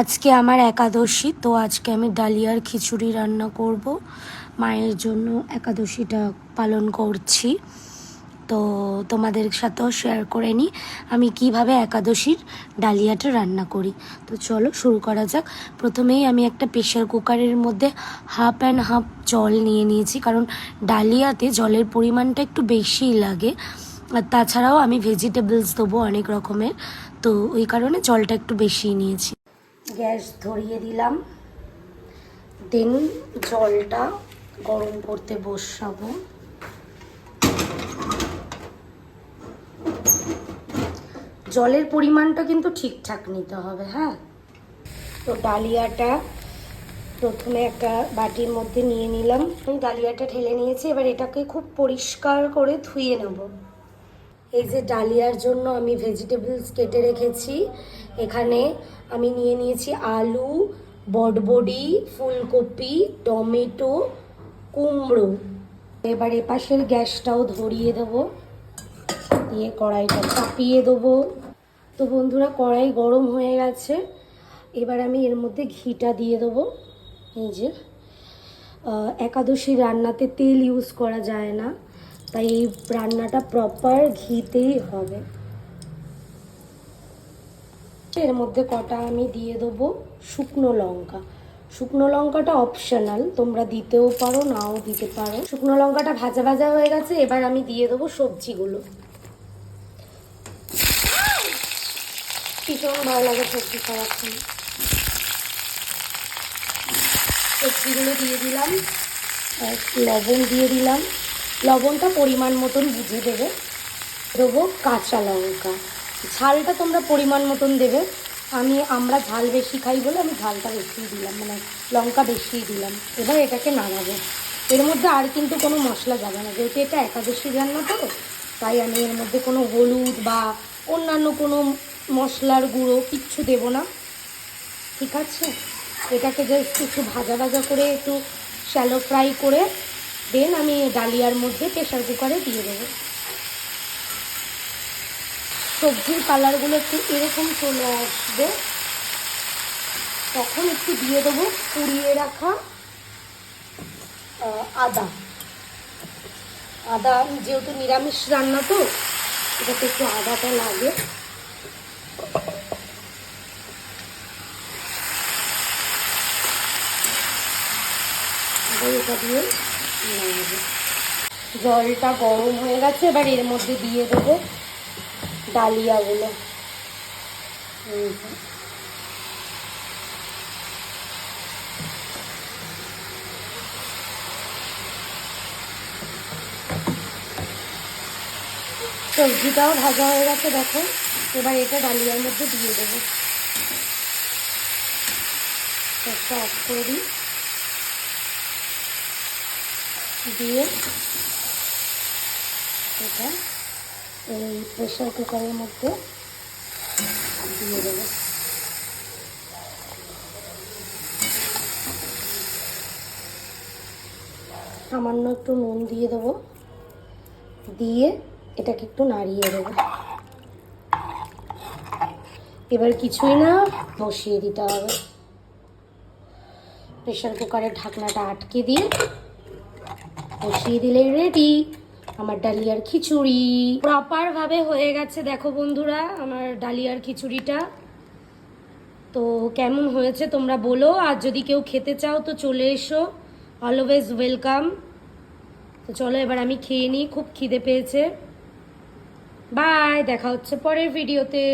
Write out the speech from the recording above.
আজকে আমার একাদশী, তো আজকে আমি ডালিয়ার খিচুড়ি রান্না করব। মায়ের জন্য একাদশীটা পালন করছি, তো তোমাদের সাথেও শেয়ার করে নিই আমি কিভাবে একাদশীর ডালিয়াটা রান্না করি। তো চলো শুরু করা যাক। প্রথমেই আমি একটা প্রেশার কুকারের মধ্যে হাফ অ্যান্ড হাফ জল নিয়ে নিয়েছি, কারণ ডালিয়াতে জলের পরিমাণটা একটু বেশিই লাগে, আর তাছাড়াও আমি ভেজিটেবলস দেবো অনেক রকমের, তো ওই কারণে জলটা একটু বেশিই নিয়েছি। গ্যাস ধরিয়ে দিলাম, দেন জলটা গরম করতে বসাবো। জলের পরিমাণটা কিন্তু ঠিকঠাক নিতে হবে, হ্যাঁ। তো ডালিয়াটা প্রথমে একটা বাটির মধ্যে নিয়ে নিলাম, ডালিয়াটা ঢেলে নিয়েছি। এবার এটাকে খুব পরিষ্কার করে ধুয়ে নেব। এই যে ডালিয়ার জন্য আমি ভেজিটেবলস কেটে রেখেছি, এখানে আমি নিয়ে নিয়েছি আলু, বটবডি, ফুলকপি, টমেটো, কুমড়ো। এবার এপাশের গ্যাসটাও ধরিয়ে দেবো, দিয়ে কড়াইটা চাপিয়ে দেবো। তো বন্ধুরা, কড়াই গরম হয়ে গেছে, এবার আমি এর মধ্যে ঘিটা দিয়ে দেবো। এই যে একাদশী রান্নাতে তেল ইউজ করা যায় না, তাই এই রান্নাটা প্রপার ঘিতেই হবে। এর মধ্যে কটা আমি দিয়ে দেবো শুকনো লঙ্কা। শুকনো লঙ্কাটা অপশনাল, তোমরা দিতেও পারো নাও দিতে পারো। শুকনো লঙ্কাটা ভাজা ভাজা হয়ে গেছে, এবার আমি দিয়ে দেবো সবজিগুলো। ভীষণ ভালো লাগে সবজি খাওয়ার জন্য। সবজিগুলো দিয়ে দিলাম, লবণ দিয়ে দিলাম। লবণটা পরিমাণ মতন বুঝে দেবে। দেবো কাঁচা লঙ্কা, ঝালটা তোমরা পরিমাণ মতন দেবে। আমরা ঝাল বেশি খাই বলে আমি ঝালটা বেশিই দিলাম, মানে লঙ্কা বেশিই দিলাম। এবার এটাকে নাড়াবো। এর মধ্যে আর কিন্তু কোনো মশলা যাবে না, যেহেতু এটা একাদশী রান্না তো, তাই আমি এর মধ্যে কোনো হলুদ বা অন্যান্য কোনো মশলার গুঁড়ো কিচ্ছু দেবো না, ঠিক আছে। এটাকে জাস্ট একটু ভাজা ভাজা করে, একটু শ্যালো ফ্রাই করে দেন আমি ডালিয়ার মধ্যে প্রেশার কুকারে দিয়ে দেবো। সবজির কালারগুলো একটু এরকম চলে আসবে, তখন একটু দিয়ে দেবো পুড়িয়ে রাখা আদা। আদা যেহেতু নিরামিষ রান্না তো, এটাতে একটু আদাটা লাগে। এটা দিয়ে জলটা গরম হয়ে গেছে, এবার এর মধ্যে দিয়ে দেবো ডালিয়াগুলো। সবজিটাও ভাজা হয়ে গেছে দেখো, এবার এটা ডালিয়ার মধ্যে দিয়ে দেবো। গ্যাসটা অফ করে দিই, দিয়ে এটা এই প্রেশার কুকারের মধ্যে দিয়ে দেবো। সামান্য একটু নুন দিয়ে দেবো, দিয়ে এটাকে একটু নাড়িয়ে দেবো। এবার কিছুই না, বসিয়ে দিতে হবে। প্রেশার কুকারের ঢাকনাটা আটকে দিয়ে বসিয়ে দিলেই রেডি আমার ডালিয়ার খিচুড়ি। প্রপার ভাবে হয়ে গেছে দেখো বন্ধুরা আমার ডালিয়ার খিচুড়িটা। তো কেমন হয়েছে তোমরা বলো, আর যদি কেউ খেতে চাও তো চলে এসো, অলওয়েজ ওয়েলকাম। তো চলো এবার আমি খেয়ে নিই, খুব খিদে পেয়েছে। বাই, দেখা হচ্ছে পরের ভিডিওতে।